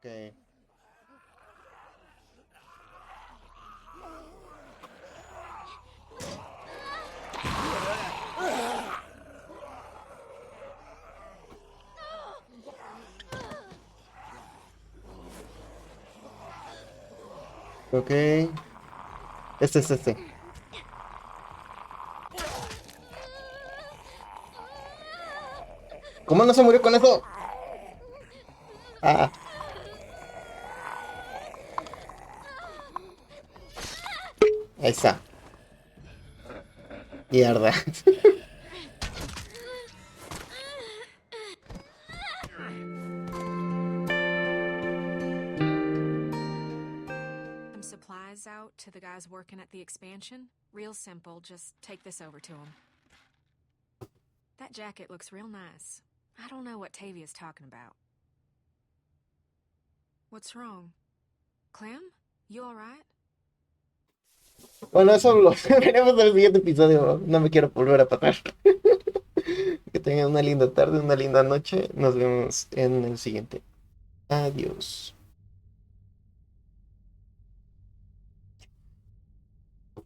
Ok. Ok. Este. ¿Cómo no se murió con eso? Ah, ahí está. Mierda. Some supplies out to the guys working at the expansion. Real simple, just take this over to them. That jacket looks real nice. I don't know what Tavia's talking about. What's wrong? Clem? You alright? Bueno, eso lo veremos en el siguiente episodio. No me quiero volver a pasar. Que tengan una linda tarde, una linda noche. Nos vemos en el siguiente. Adiós.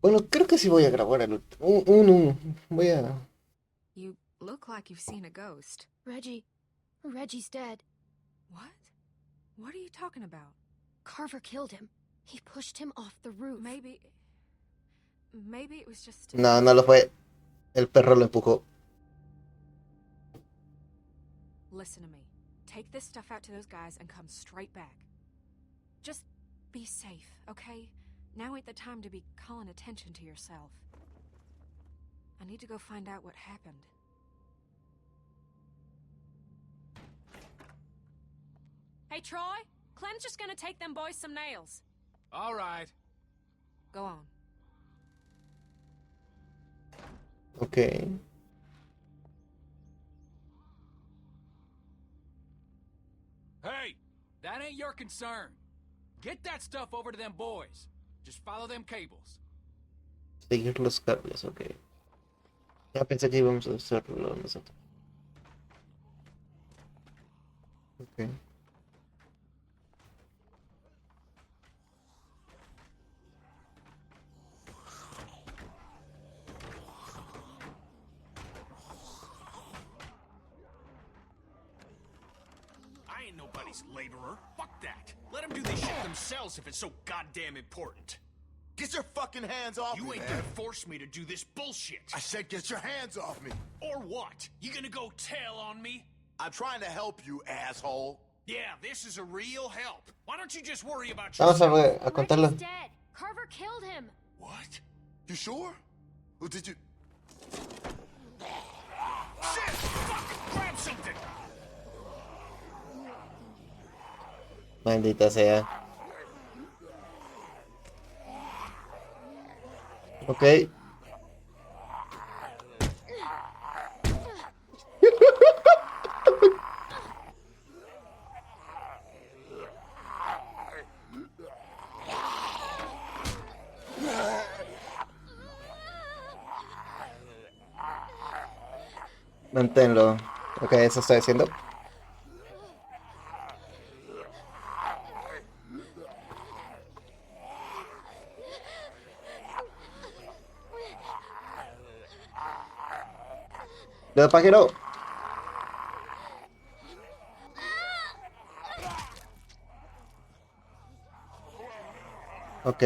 Bueno, creo que sí voy a grabar el último. Voy a... You look like you've seen a ghost. Reggie's dead. What? What are you talking about? Carver killed him. He pushed him off the roof. Maybe it was just... No, no lo fue. El perro lo empujó. Listen to me. Take this stuff out to those guys and come straight back. Just be safe, okay? Now ain't the time to be calling attention to yourself. I need to go find out what happened. Hey, Troy? Clem's just gonna take them boys some nails. All right. Go on. Ok. Hey, that ain't your concern. Get that stuff over to them boys. Just follow them cables. Seguir los cables, ok. Ya pensé que íbamos a hacerlo nosotros. Ok. I ain't nobody's laborer. Fuck that. Let them do this shit themselves if it's so goddamn important. Get your fucking hands off me, You ain't man. gonna force me to do this bullshit. I said get your hands off me. Or what? You gonna go tell on me? I'm trying to help you, asshole. Yeah, this is a real help. Why don't you just worry about Vamos yourself? a contarlo. Reggie's dead. Carver killed him. What? You sure? Or did you... Shit! Fuck! Grab something! Maldita sea. Ok. Manténlo. Ok, eso estoy haciendo. Dedo pajero. Ok.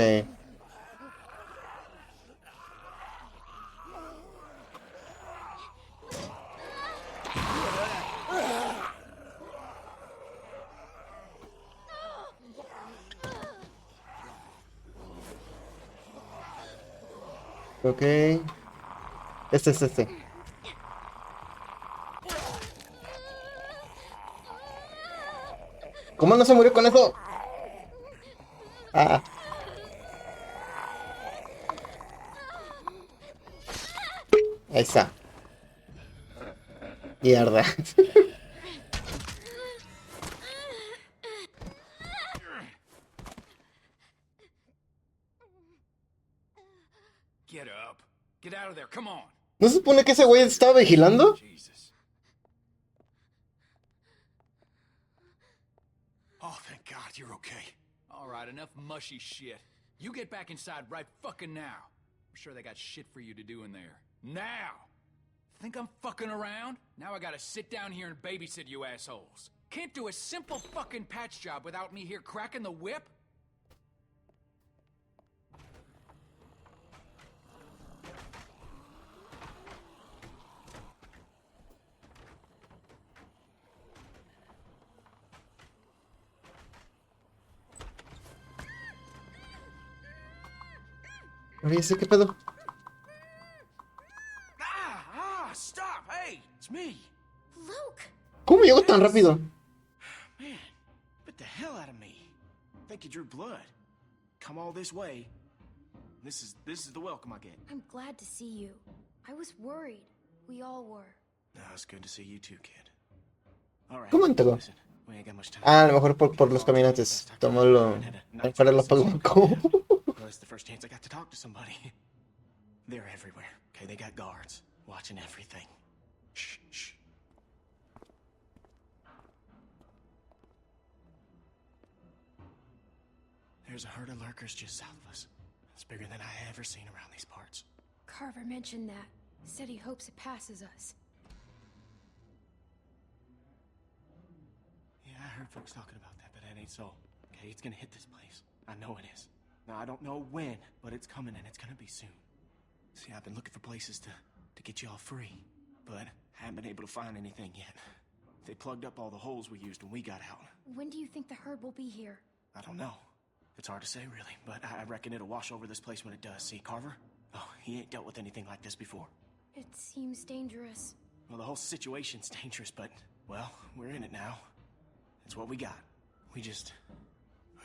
Ok. Este. ¿Cómo no se murió con eso? Ah. Ahí está. Mierda. Get up. Get out of there. Come on. ¿No se supone que ese güey estaba vigilando? Jesus. Oh, thank Thank God you're okay. All right, enough mushy shit. You get back inside right fucking now. I'm sure they got shit for you to do in there. Now! Think I'm fucking around? Now I gotta sit down here and babysit you assholes. Can't do a simple fucking patch job without me here cracking the whip? Oye, ¿sí qué pedo? Stop! Hey, it's me. Luke! ¿Cómo llegó tan rápido? Man, bit the hell out of me. Think you drew blood. Come all this way. This is the welcome I get. I'm glad to see you. I was worried. We all were. No, it's good to see you too, kid. All right. ¿Cómo entró? Listen, we ain't got much time. Ah, a lo mejor por los caminantes. Tomó lo... para los pagos. Well, it's the first chance I got to talk to somebody. They're everywhere. Okay, they got guards watching everything. Shh, shh. There's a herd of lurkers just south of us. It's bigger than I ever seen around these parts. Carver mentioned that. Said he hopes it passes us. Yeah, I heard folks talking about that, but that ain't so. Okay, it's gonna hit this place. I know it is. Now, I don't know when, but it's coming and it's gonna be soon. See, I've been looking for places to get you all free, but haven't been able to find anything yet. They plugged up all the holes we used when we got out. When do you think the herd will be here? I don't know. It's hard to say, really, but I reckon it'll wash over this place when it does. See, Carver? Oh, he ain't dealt with anything like this before. It seems dangerous. Well, the whole situation's dangerous, but, well, we're in it now. It's what we got. We just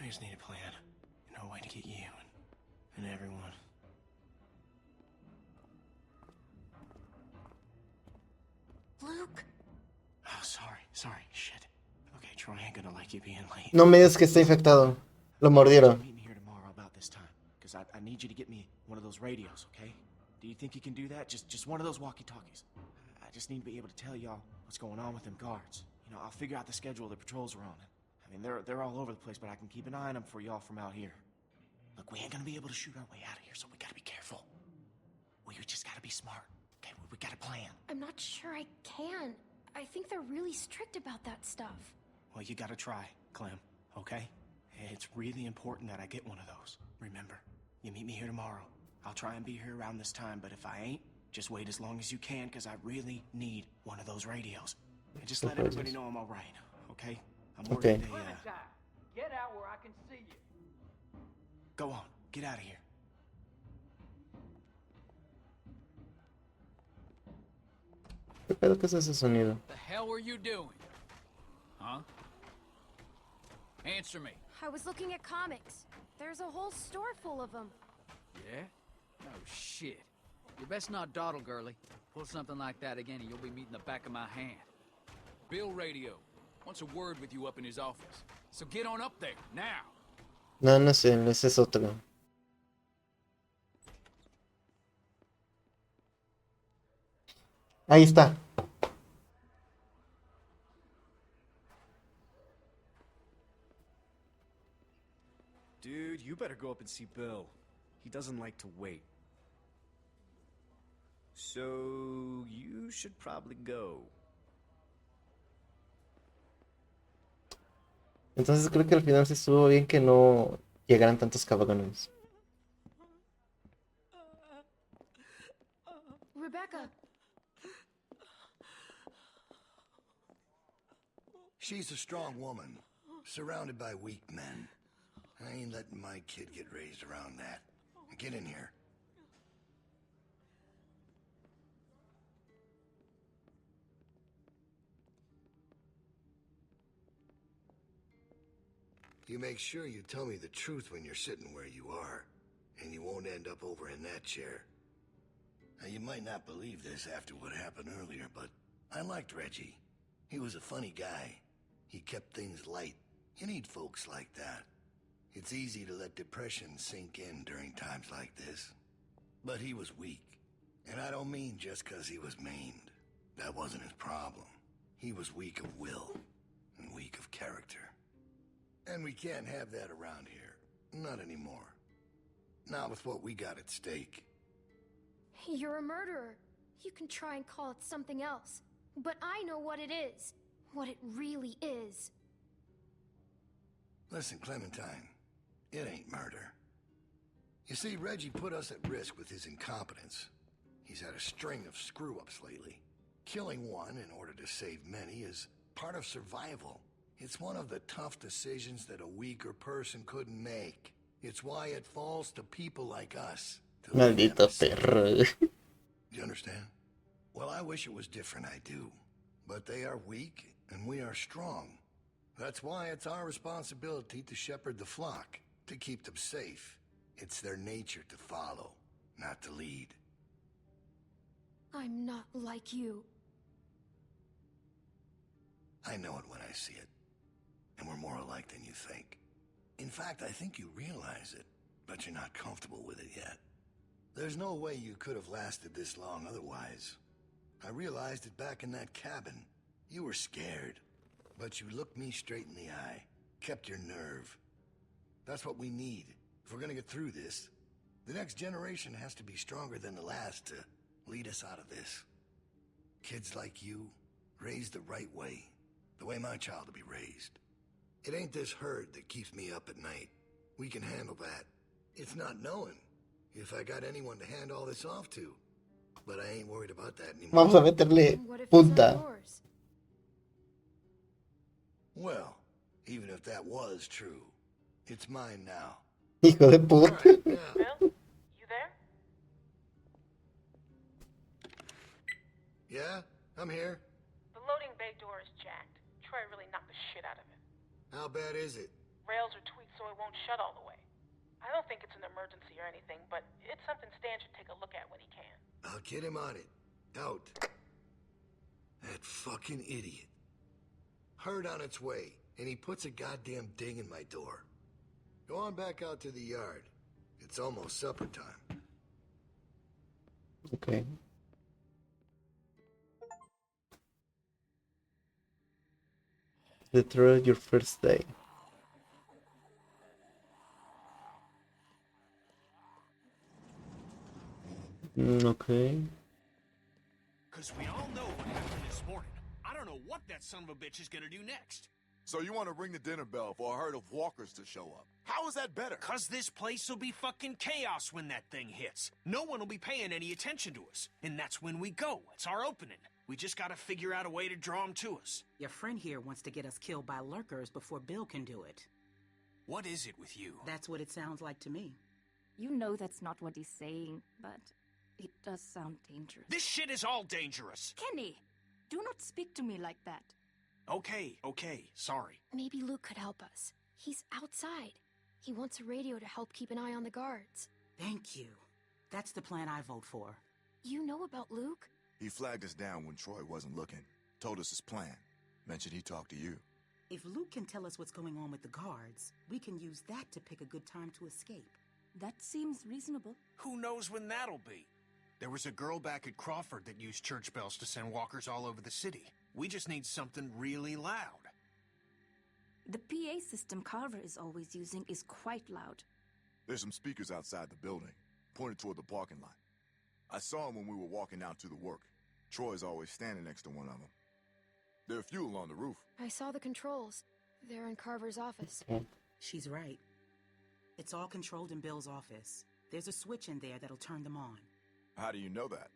need a plan. You know, a way to get you and everyone. Luke! Oh, sorry, shit. Okay, Troy ain't gonna like you being late. No me digas que está infectado. Lo mordieron. Meet me here tomorrow about this time, because I need you to get me one of those radios, okay? Do you think you can do that? Just one of those walkie-talkies. I just need to be able to tell y'all what's going on with them guards. You know, I'll figure out the schedule the patrols are on. I mean, they're all over the place, but I can keep an eye on them for y'all from out here. Look, we ain't gonna be able to shoot our way out of here, so we gotta be careful. We just gotta be smart, okay? We got a plan. I'm not sure I can. I think they're really strict about that stuff. Well, you gotta try, Clem, okay? It's really important that I get one of those. Remember, you meet me here tomorrow. I'll try and be here around this time, but if I ain't, just wait as long as you can, because I really need one of those radios. And just let everybody know I'm all right, okay? I'm worried Okay. they, Get out where I can see you. Go on, get out of here. ¿Qué pedo que es ese sonido? The hell were you doing? Huh? Answer me. I was looking at comics. There's a whole store full of them. Yeah? No shit. You best not dawdle, girlie. Pull something like that again and you'll be meeting the back of my hand. Bill Radio wants a word with you up in his office. So get on up there, now. No, no sé, ese es otro. Ahí está. Dude, you better go up and see Bill. He doesn't like to wait. So, you should probably go. Entonces creo que al final sí estuvo bien que no llegaran tantos cabrones. Rebecca! She's a strong woman, surrounded by weak men. I ain't letting my kid get raised around that. Get in here. You make sure you tell me the truth when you're sitting where you are, and you won't end up over in that chair. Now, you might not believe this after what happened earlier, but I liked Reggie. He was a funny guy. He kept things light. You need folks like that. It's easy to let depression sink in during times like this. But he was weak. And I don't mean just 'cause he was maimed. That wasn't his problem. He was weak of will and weak of character. And we can't have that around here. Not anymore. Not with what we got at stake. You're a murderer. You can try and call it something else. But I know what it is. What it really is. Listen, Clementine. It ain't murder. You see, Reggie put us at risk with his incompetence. He's had a string of screw-ups lately. Killing one in order to save many is part of survival. It's one of the tough decisions that a weaker person couldn't make. It's why it falls to people like us. Maldito perro. You understand? Well, I wish it was different, I do. But they are weak, and we are strong. That's why it's our responsibility to shepherd the flock, to keep them safe. It's their nature to follow, not to lead. I'm not like you. I know it when I see it. And we're more alike than you think. In fact, I think you realize it, but you're not comfortable with it yet. There's no way you could have lasted this long otherwise. I realized it back in that cabin. You were scared, but you looked me straight in the eye, kept your nerve. That's what we need. If we're gonna get through this, the next generation has to be stronger than the last to lead us out of this. Kids like you, raised the right way, the way my child will be raised. It ain't this hurt that keeps me up at night. We can handle that. It's not knowing if I got anyone to hand all this off to. But I ain't worried about that anymore. Vamos a meterle What if it's punta. not yours? Well, even if that was true, it's mine now. Hijo de puta. Right, now. Bill, you there? Yeah, I'm here. The loading bay door is jacked. Troy really knocked the shit out of it. How bad is it? Rails are tweaked so it won't shut all the way. I don't think it's an emergency or anything, but it's something Stan should take a look at when he can. I'll get him on it. Out. That fucking idiot. Heard on its way, and he puts a goddamn ding in my door. Go on back out to the yard. It's almost supper time. Okay. Detroit, your first day. Okay. Because we all know what happened this morning. I don't know what that son of a bitch is gonna do next. So you want to ring the dinner bell for a herd of walkers to show up? How is that better? Because this place will be fucking chaos when that thing hits. No one will be paying any attention to us. And that's when we go. It's our opening. We just gotta figure out a way to draw them to us. Your friend here wants to get us killed by lurkers before Bill can do it. What is it with you? That's what it sounds like to me. You know that's not what he's saying, but it does sound dangerous. This shit is all dangerous. Kenny, do not speak to me like that. Okay, sorry. Maybe Luke could help us. He's outside. He wants a radio to help keep an eye on the guards. Thank you. That's the plan I vote for. You know about Luke? He flagged us down when Troy wasn't looking. Told us his plan. Mentioned he talked to you. If Luke can tell us what's going on with the guards, we can use that to pick a good time to escape. That seems reasonable. Who knows when that'll be? There was a girl back at Crawford that used church bells to send walkers all over the city. We just need something really loud. The PA system Carver is always using is quite loud. There's some speakers outside the building, pointed toward the parking lot. I saw them when we were walking out to the work. Troy's always standing next to one of them. There are a few along the roof. I saw the controls. They're in Carver's office. She's right. It's all controlled in Bill's office. There's a switch in there that'll turn them on. How do you know that?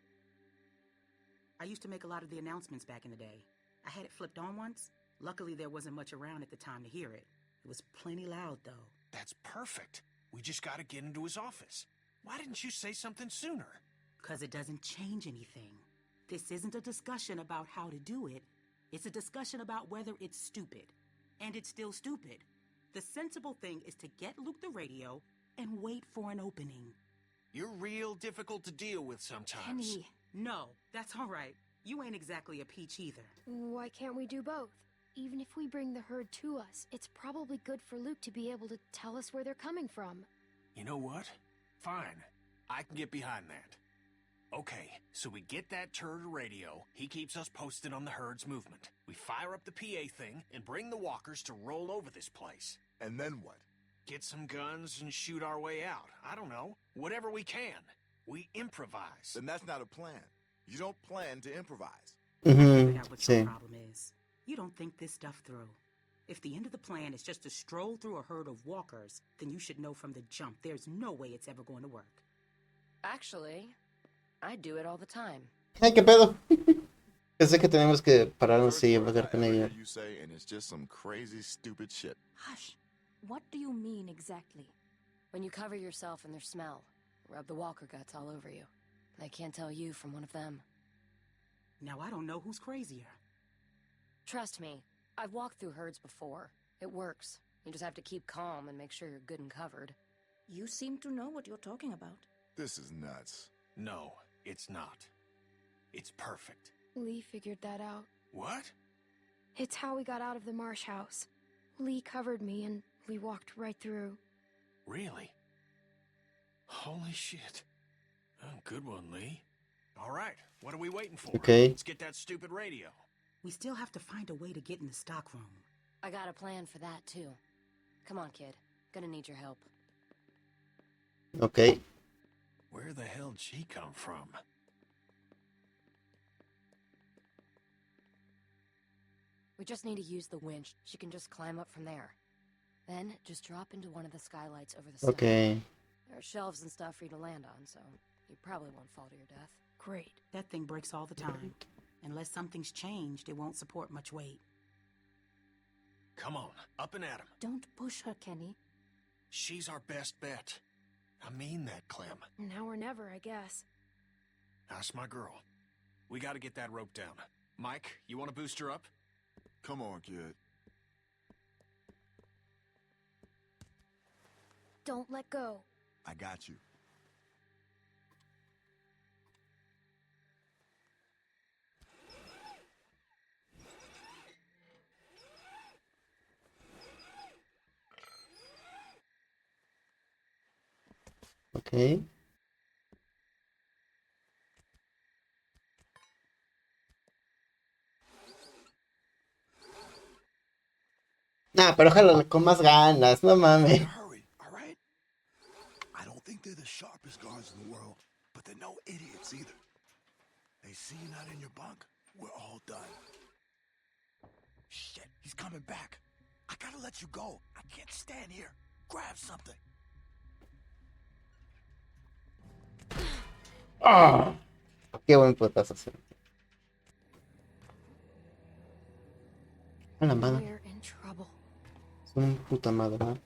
I used to make a lot of the announcements back in the day. I had it flipped on once. Luckily, there wasn't much around at the time to hear it. It was plenty loud, though. That's perfect. We just gotta get into his office. Why didn't you say something sooner? 'Cause it doesn't change anything. This isn't a discussion about how to do it. It's a discussion about whether it's stupid. And it's still stupid. The sensible thing is to get Luke the radio and wait for an opening. You're real difficult to deal with sometimes. Kenny. No, that's all right. You ain't exactly a peach either. Why can't we do both? Even if we bring the herd to us, it's probably good for Luke to be able to tell us where they're coming from. You know what? Fine. I can get behind that. Okay, so we get that turd radio. He keeps us posted on the herd's movement. We fire up the PA thing and bring the walkers to roll over this place. And then what? Get some guns and shoot our way out. I don't know. Whatever we can. We improvise. Then that's not a plan. You don't plan to improvise. Figure out what your Sí. problem is. You don't think this stuff through. If the end of the plan is just to stroll through a herd of walkers, then you should know from the jump there's no way it's ever going to work. Actually, I do it all the time. Ay, qué pedo. Pensé que tenemos que pararnos First y word hablar I con ever ella. hear you say, and it's just some crazy, stupid shit. Hush. What do you mean exactly? When you cover yourself in their smell, rub the walker guts all over you. They can't tell you from one of them. Now I don't know who's crazier. Trust me, I've walked through herds before. It works. You just have to keep calm and make sure you're good and covered. You seem to know what you're talking about. This is nuts. No, it's not. It's perfect. Lee figured that out. What? It's how we got out of the marsh house. Lee covered me and we walked right through. Really? Holy shit. Oh, good one, Lee. All right, what are we waiting for? Okay. Let's get that stupid radio. We still have to find a way to get in the stockroom. I got a plan for that, too. Come on, kid. Gonna need your help. Ok. Where the hell did she come from? We just need to use the winch. She can just climb up from there. Then, just drop into one of the skylights over the side. Ok. There are shelves and stuff for you to land on, so you probably won't fall to your death. Great. That thing breaks all the time. Unless something's changed, it won't support much weight. Come on, up and at him. Don't push her, Kenny. She's our best bet. I mean that, Clem. Now or never, I guess. That's my girl. We gotta get that rope down. Mike, you wanna boost her up? Come on, kid. Don't let go. I got you. Ok. Nah, pero jálala con más ganas, no mames. Hurry, all right? I don't think they're the sharpest guards in the world, but they're no idiots either. They see you not in your bunk, we're all done. Shit, he's coming back. I gotta let you go. I can't stand here. Grab something. Ah, qué buen putazo. A la madre. We're in trouble. Son puta madre, ¿no?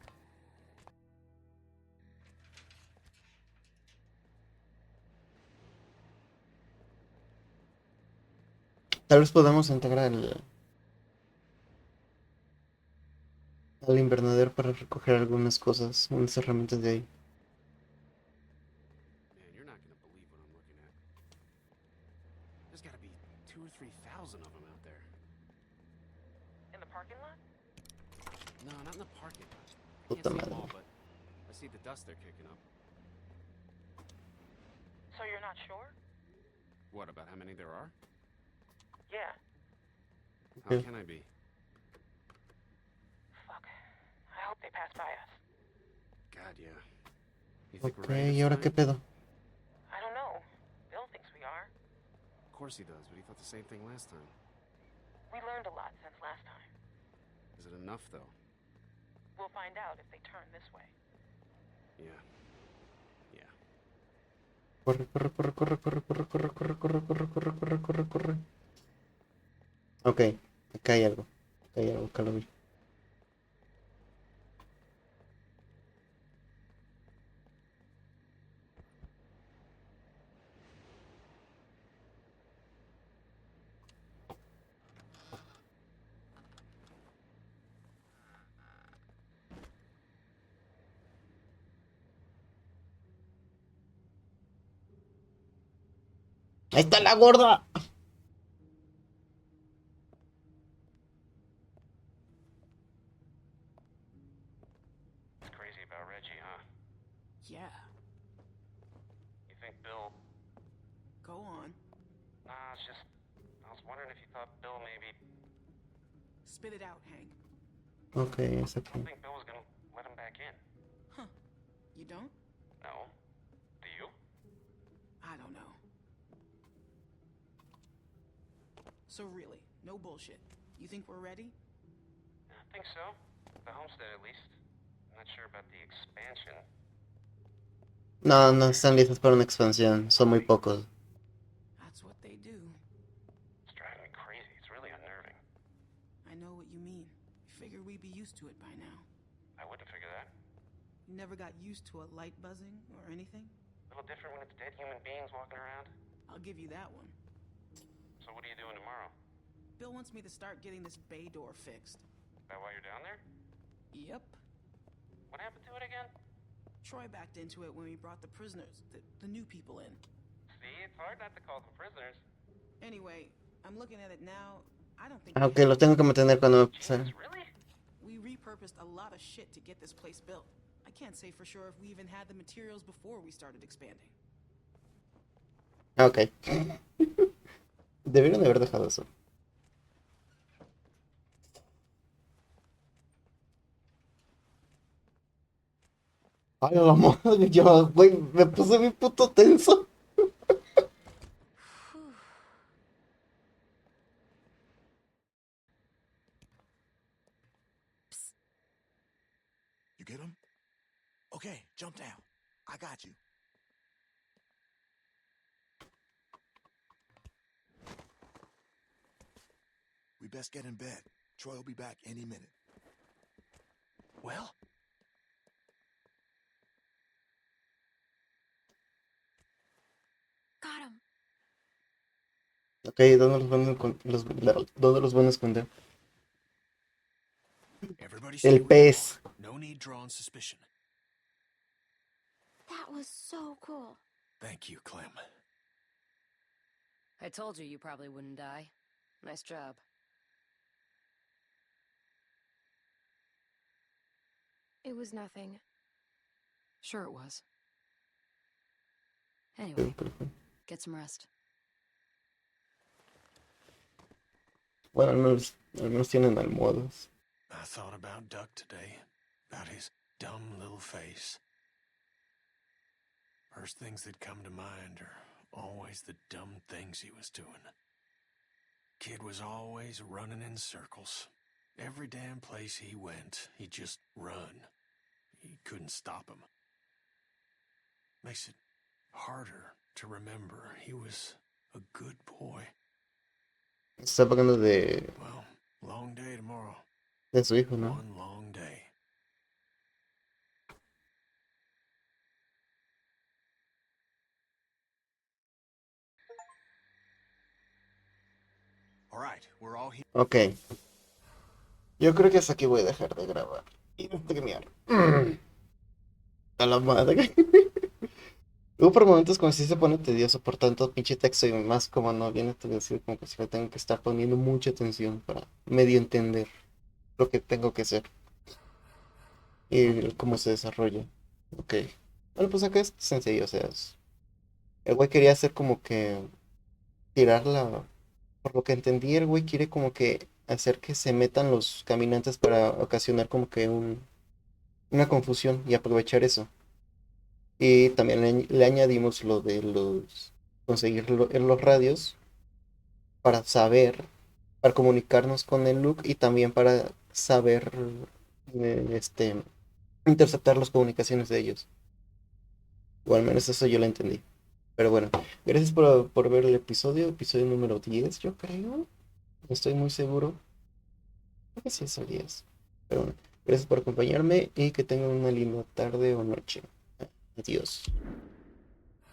Tal vez podamos entrar al invernadero para recoger algunas cosas, unas herramientas de ahí. Man, you're not gonna believe what I'm looking at. There's gotta be 2,000 or 3,000 of them out there. In the parking lot? No, not in the parking lot. I Puta can't see them madre. all, but I see the dust they're kicking up. So you're not sure? What, about how many there are? Yeah. How Okay. can I be? Fuck. I hope they pass by us. God, yeah. You think Ok, we're ready ¿y this ahora time? qué pedo? I don't know. Bill thinks we are. Of course he does, but he thought the same thing last time. We learned a lot since last time. Is it enough, though? We'll find out if they turn this way. Yeah. Yeah. Corre, corre, corre, corre, corre, corre, corre, corre, corre, corre, corre, corre, corre, corre. Ok, acá hay algo. Acá hay algo, acá lo vi. ¡Ahí está la gorda! It's crazy about Reggie, huh? Yeah. You think Bill... Go on. Nah, it's just... I was wondering if you thought Bill maybe... Spit it out, Hank. Ok, es I aquí. don't think Bill was gonna in. Huh. You don't? No. Do you? I don't know. So really, no bullshit. You think we're ready? I think so. The homestead, at least. I'm not sure about the expansion. No, no están listos para una expansión. Son muy pocos. That's what they do. It's driving me crazy. It's really unnerving. I know what you mean. Figured we'd be used to it by now. I wouldn't figure that. You never got used to a light buzzing or anything? A little different when it's dead human beings walking around. I'll give you that one. So what are you doing tomorrow? Bill wants me to start getting this bay door fixed. Is that why you're down there? Yep. What happened to it again? Troy backed into it when we brought the prisoners, the new people in. See, it's hard not to call them prisoners. Anyway, I'm looking at it now. I don't think Aunque lo tengo que mantener cuando me Really? we repurposed a lot of shit to get this place built. I can't say for sure if we even had the materials before we started expanding. Ok. Debieron de haber dejado eso. Ay, a la madre, yo, güey, me puse mi puto tenso. You get him? Okay, jump down. I got you. We best get in bed. Troy will be back any minute. Well? Got him. Ok, ¿dónde los van a, ¿dónde los van a esconder? Everybody stay El where you pez. are. No need drawing suspicion. That was so cool. Thank you, Clem. I told you probably wouldn't die. Nice job. It was nothing. Sure it was. Anyway, get some rest. Bueno, al menos tienen almohadas. I thought about Duck today, about his dumb little face. First things that come to mind are always the dumb things he was doing. Kid was always running in circles. Every damn place he went, he'd just run. You couldn't stop him. Makes it harder to remember he was a good boy. Está hablando de Well, long day tomorrow. su hijo, ¿no? One long day. All right, we're all here. Ok. Yo creo que hasta aquí voy a dejar de grabar. Y no tengo que mirar. A la madre. Luego por momentos como si se pone tedioso por tanto pinche texto y más como no viene a decir como que si le tengo que estar poniendo mucha atención para medio entender lo que tengo que hacer y cómo se desarrolla. Ok. Bueno, pues acá es sencillo, o sea, el güey quería hacer como que tirarla. Por lo que entendí, el güey quiere como que hacer que se metan los caminantes para ocasionar como que una confusión y aprovechar eso. Y también le añadimos lo de conseguir en los radios para saber, para comunicarnos con el Luke y también para saber interceptar las comunicaciones de ellos. O al menos eso yo lo entendí. Pero bueno, gracias por ver el episodio número 10, yo creo. No estoy muy seguro. Creo que sí es el 10. Pero bueno, gracias por acompañarme y que tengan una linda tarde o noche. Adiós.